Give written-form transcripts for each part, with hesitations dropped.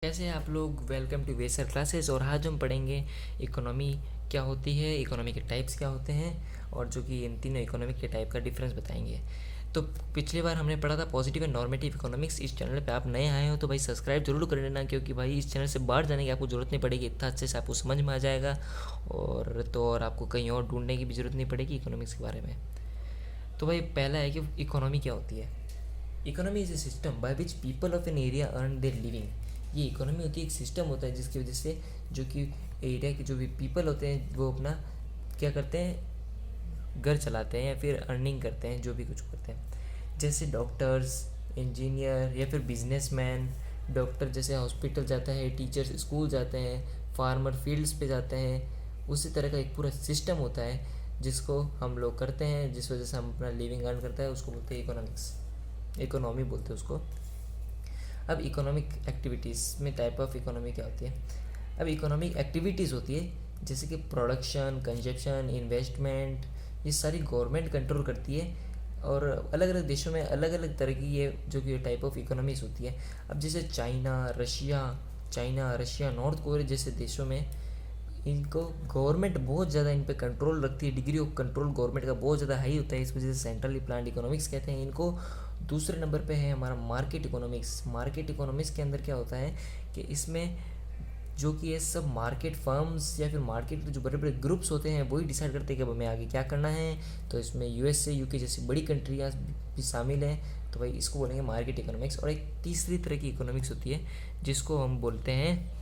कैसे हैं आप लोग। वेलकम टू वेसर क्लासेस। और आज हम पढ़ेंगे इकोनॉमी क्या होती है, इकोनॉमी के टाइप्स क्या होते हैं, और जो कि इन तीनों इकोनॉमिक के टाइप का डिफरेंस बताएंगे। तो पिछली बार हमने पढ़ा था पॉजिटिव एंड नॉर्मेटिव इकोनॉमिक्स। इस चैनल पे आप नए आए हो तो भाई सब्सक्राइब जरूर कर लेना, क्योंकि भाई इस चैनल से बाहर जाने की आपको ज़रूरत नहीं पड़ेगी, इतना अच्छे से आपको समझ में आ जाएगा। और आपको कहीं और ढूंढने की भी ज़रूरत नहीं पड़ेगी इकोनॉमिक्स के बारे में। तो भाई पहला है कि इकोनॉमी क्या होती है। Economy is a system by which people of an area earn their living. ये इकोनॉमी होती है, एक सिस्टम होता है जिसकी वजह से जो कि एरिया के जो भी पीपल होते हैं वो अपना क्या करते हैं, घर चलाते हैं या फिर अर्निंग करते हैं, जो भी कुछ करते हैं। जैसे डॉक्टर्स, इंजीनियर या फिर बिजनेसमैन। डॉक्टर जैसे हॉस्पिटल जाता है, टीचर्स स्कूल जाते हैं, फार्मर फील्ड्स पे जाते हैं। उसी तरह का एक पूरा सिस्टम होता है जिसको हम लोग करते हैं, जिस वजह से हम अपना लिविंग अर्न करता है, उसको बोलते हैं इकोनॉमिक्स, इकोनॉमी बोलते हैं उसको। अब इकोनॉमिक एक्टिविटीज़ में टाइप ऑफ इकोनॉमी क्या होती है। अब इकोनॉमिक एक्टिविटीज़ होती है जैसे कि प्रोडक्शन, कंजप्शन, इन्वेस्टमेंट, ये सारी गवर्नमेंट कंट्रोल करती है। और अलग अलग देशों में अलग अलग तरह की ये जो कि टाइप ऑफ इकोनॉमीज होती है। अब जैसे चाइना रशिया, नॉर्थ कोरिया जैसे देशों में इनको गवर्नमेंट बहुत ज़्यादा इन पे कंट्रोल रखती है। डिग्री ऑफ कंट्रोल गवर्नमेंट का बहुत ज़्यादा हाई होता है, इस वजह से सेंट्रली प्लान्ड इकोनॉमिक्स कहते हैं इनको। दूसरे नंबर पे है हमारा मार्केट इकोनॉमिक्स। मार्केट इकोनॉमिक्स के अंदर क्या होता है कि इसमें जो कि ये सब मार्केट फर्म्स या फिर मार्केट के जो बड़े बड़े ग्रुप्स होते हैं वही डिसाइड करते हैं कि अब हमें आगे क्या करना है। तो इसमें यूएसए, यूके जैसी बड़ी कंट्रियाँ भी शामिल हैं। तो भाई इसको बोलेंगे मार्केट इकोनॉमिक्स। और एक तीसरी तरह की इकोनॉमिक्स होती है जिसको हम बोलते हैं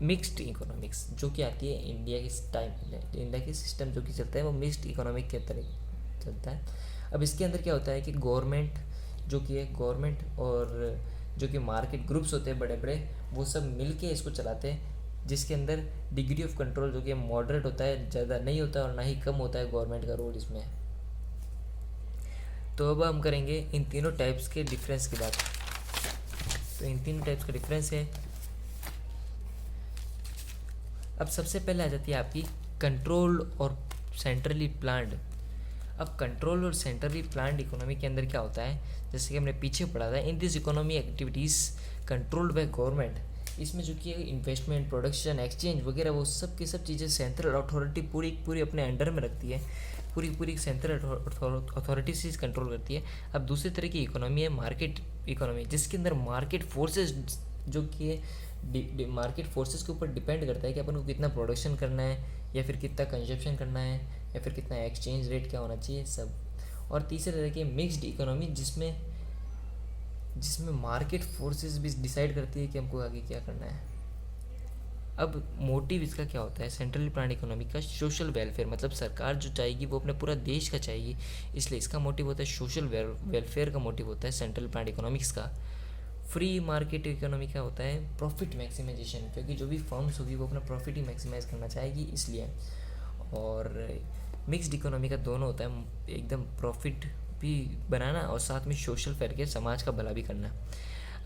मिक्स्ड इकोनॉमिक्स, जो कि आती है इंडिया के टाइम। इंडिया के सिस्टम जो कि चलता है वो मिक्स्ड इकोनॉमिक के तरह चलता है। अब इसके अंदर क्या होता है कि गवर्नमेंट जो कि है, गवर्नमेंट और जो कि मार्केट ग्रुप्स होते हैं बड़े बड़े, वो सब मिल के इसको चलाते हैं, जिसके अंदर डिग्री ऑफ कंट्रोल जो कि मॉडरेट होता है, ज़्यादा नहीं होता और ना ही कम होता है गवर्नमेंट का रोल इसमें। तो अब हम करेंगे इन तीनों टाइप्स के डिफरेंस की बात। तो इन तीनों टाइप्स का डिफरेंस है। अब सबसे पहले आ जाती है आपकी कंट्रोल और सेंट्रली प्लान्ड। अब कंट्रोल और सेंट्रली प्लान्ड इकोनॉमी के अंदर क्या होता है, जैसे कि हमने पीछे पढ़ा था, in this economy activities controlled by government. इसमें जो कि इन्वेस्टमेंट, प्रोडक्शन, एक्सचेंज वगैरह वो सब की सब चीज़ें सेंट्रल अथॉरिटी पूरी पूरी अपने अंडर में रखती है। पूरी पूरी सेंट्रल अथॉरिटी से कंट्रोल करती है। अब दूसरी तरह की इकोनॉमी है मार्केट इकोनॉमी, जिसके अंदर मार्केट फोर्सेस जो कि मार्केट फोर्सेस के ऊपर डिपेंड करता है कि अपन को कितना प्रोडक्शन करना है या फिर कितना कंजप्शन करना है या फिर कितना एक्सचेंज रेट क्या होना चाहिए सब। और तीसरे तरह की मिक्स्ड इकोनॉमी जिसमें जिसमें मार्केट फोर्सेस भी डिसाइड करती है कि हमको आगे क्या करना है। अब मोटिव इसका क्या होता है, सेंट्रल प्लान इकोनॉमी का सोशल वेलफेयर, मतलब सरकार जो चाहेगी वो अपने पूरा देश का चाहेगी, इसलिए इसका मोटिव होता है सोशल वेलफेयर का मोटिव होता है सेंट्रल प्लान इकोनॉमिक्स का। फ्री मार्केट इकोनॉमी का होता है प्रॉफिट मैक्सिमाइजेशन, क्योंकि जो भी फर्म्स होगी वो अपना प्रॉफिट ही मैक्सिमाइज करना चाहेगी इसलिए। और मिक्स्ड इकोनॉमी का दोनों होता है, एकदम प्रॉफिट भी बनाना और साथ में सोशल करके समाज का भला भी करना।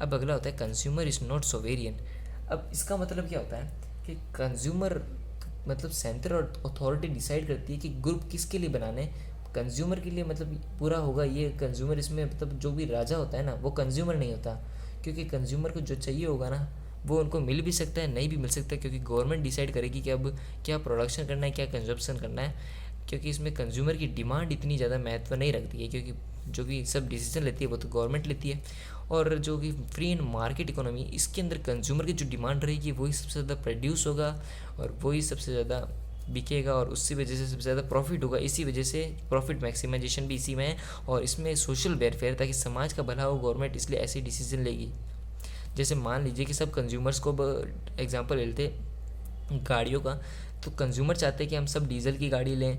अब अगला होता है कंज्यूमर इज़ नॉट सोवेरियन। अब इसका मतलब क्या होता है कि कंज्यूमर मतलब सेंट्रल अथॉरिटी डिसाइड करती है कि ग्रुप किसके लिए बनाने। कंज्यूमर के लिए मतलब पूरा होगा ये कंज्यूमर, इसमें मतलब जो भी राजा होता है ना वो कंज्यूमर नहीं होता, क्योंकि कंज्यूमर को जो चाहिए होगा ना वो उनको मिल भी सकता है, नहीं भी मिल सकता, क्योंकि गवर्नमेंट डिसाइड करेगी कि अब क्या प्रोडक्शन करना है, क्या कंजप्शन करना है। क्योंकि इसमें कंज्यूमर की डिमांड इतनी ज़्यादा महत्व नहीं रखती है, क्योंकि जो भी सब डिसीजन लेती है वो तो गवर्नमेंट लेती है। और जो कि फ्री एंड मार्केट इकोनॉमी, इसके अंदर कंज्यूमर की जो डिमांड रहेगी वही सबसे ज़्यादा प्रोड्यूस होगा और वही सबसे ज़्यादा बिकेगा और उसकी वजह से सबसे ज़्यादा प्रॉफिट होगा। इसी वजह से प्रॉफिट मैक्सिमाइजेशन भी इसी में है। और इसमें सोशल वेलफेयर, ताकि समाज का भला हो, गवर्नमेंट इसलिए ऐसी डिसीजन लेगी। जैसे मान लीजिए कि सब कंज्यूमर्स को एग्जांपल लेते गाड़ियों का, तो कंज्यूमर चाहते हैं कि हम सब डीजल की गाड़ी लें।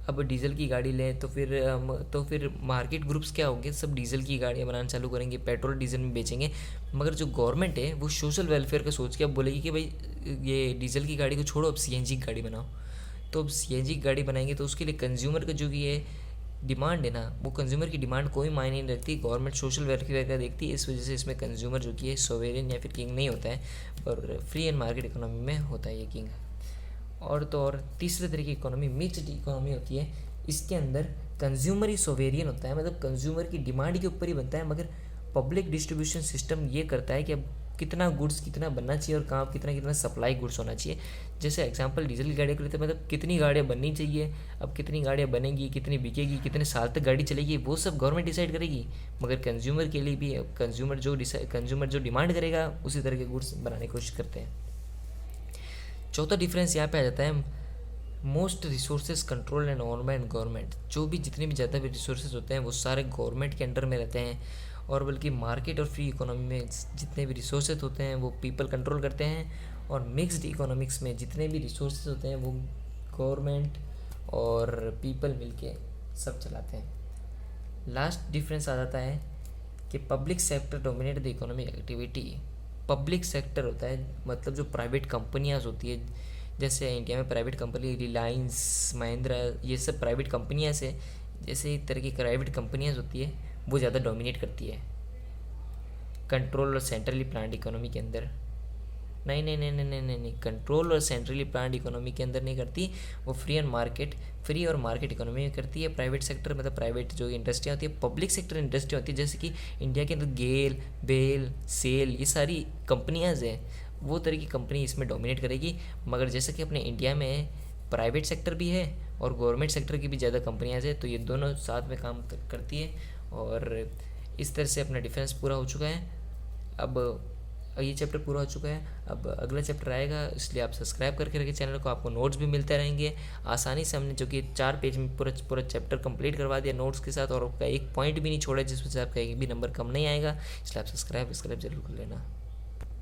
अब डीजल की गाड़ी लें तो फिर मार्केट ग्रुप्स क्या होंगे, सब डीजल की गाड़ियाँ बनाना चालू करेंगे, पेट्रोल डीजल में बेचेंगे। मगर जो गवर्नमेंट है वो सोशल वेलफेयर का सोच के अब बोलेगी कि भाई ये डीजल की गाड़ी को छोड़ो, अब सीएनजी की गाड़ी बनाओ। तो अब सीएनजी की गाड़ी बनाएंगे तो उसके लिए कंज्यूमर का जो कि ये डिमांड है ना, वो कंज्यूमर की डिमांड कोई मायने नहीं रखती, गवर्नमेंट सोशल वेलफेयर का देखती है। इस वजह से इसमें कंज्यूमर जो कि है सोवेरियन या फिर किंग नहीं होता है, और फ्री एंड मार्केट इकोनॉमी में होता है ये किंग। और तो और तीसरे तरह की इकोनॉमी मिक्स्ड इकोनॉमी होती है। इसके अंदर कंज्यूमर ही सोवेरियन होता है, मतलब कंज्यूमर की डिमांड के ऊपर ही बनता है, मगर पब्लिक डिस्ट्रीब्यूशन सिस्टम ये करता है कि अब कितना गुड्स कितना बनना चाहिए और कहाँ कितना कितना सप्लाई गुड्स होना चाहिए। जैसे एग्जांपल डीजल की गाड़ी को लेते हैं, मतलब कितनी गाड़ियाँ बननी चाहिए, अब कितनी गाड़ियाँ बनेंगी, कितनी बिकेगी, कितने साल तक गाड़ी चलेगी, वो सब गवर्नमेंट डिसाइड करेगी। मगर कंज्यूमर के लिए भी कंज्यूमर जो डिमांड करेगा उसी तरह के गुड्स बनाने की कोशिश करते हैं। चौथा डिफरेंस यहाँ पे आ जाता है most resources control and own by government. जो भी जितने भी ज़्यादा भी रिसोर्सेज होते हैं वो सारे गवर्नमेंट के अंडर में रहते हैं, और बल्कि मार्केट और फ्री इकोनॉमी में जितने भी रिसोर्सेज होते हैं वो पीपल कंट्रोल करते हैं, और मिक्स्ड इकोनॉमिक्स में जितने भी रिसोर्सेज होते हैं वो गवर्नमेंट और पीपल मिलके सब चलाते हैं। लास्ट डिफरेंस आ जाता है कि public sector dominate the economic activity. Public sector होता है मतलब जो प्राइवेट कंपनियाँ होती है, जैसे इंडिया में प्राइवेट कंपनी रिलायंस, महिंद्रा, ये सब प्राइवेट कंपनियाँ से, जैसे इस तरह की प्राइवेट कंपनियाँ होती है वो ज़्यादा डोमिनेट करती है कंट्रोल और सेंट्रली प्लान्ड इकोनॉमी के अंदर। नहीं नहीं नहीं नहीं नहीं नहीं नहीं, कंट्रोल और सेंट्रली प्लान्ड इकोनॉमी के अंदर नहीं करती, वो फ्री और मार्केट इकोनॉमी में करती है। प्राइवेट सेक्टर मतलब प्राइवेट जो इंडस्ट्रियाँ होती है, पब्लिक सेक्टर इंडस्ट्री होती है, जैसे कि इंडिया के अंदर गेल, बेल, सेल, ये सारी कंपनियाँ हैं, वो तरह की कंपनी इसमें डोमिनेट करेगी। मगर जैसे कि अपने इंडिया में प्राइवेट सेक्टर भी है और गवर्नमेंट सेक्टर की भी ज़्यादा कंपनियाँ हैं, तो ये दोनों साथ में काम करती है। और इस तरह से अपना डिफरेंस पूरा हो चुका है। अब ये चैप्टर पूरा हो चुका है, अब अगला चैप्टर आएगा, इसलिए आप सब्सक्राइब करके रखिए चैनल को, आपको नोट्स भी मिलते रहेंगे आसानी से। हमने जो कि 4 पेज में पूरा चैप्टर कंप्लीट करवा दिया नोट्स के साथ, और आपका एक पॉइंट भी नहीं छोड़ा जिस वजह से आपका एक भी नंबर कम नहीं आएगा, इसलिए आप सब्सक्राइब जरूर कर लेना।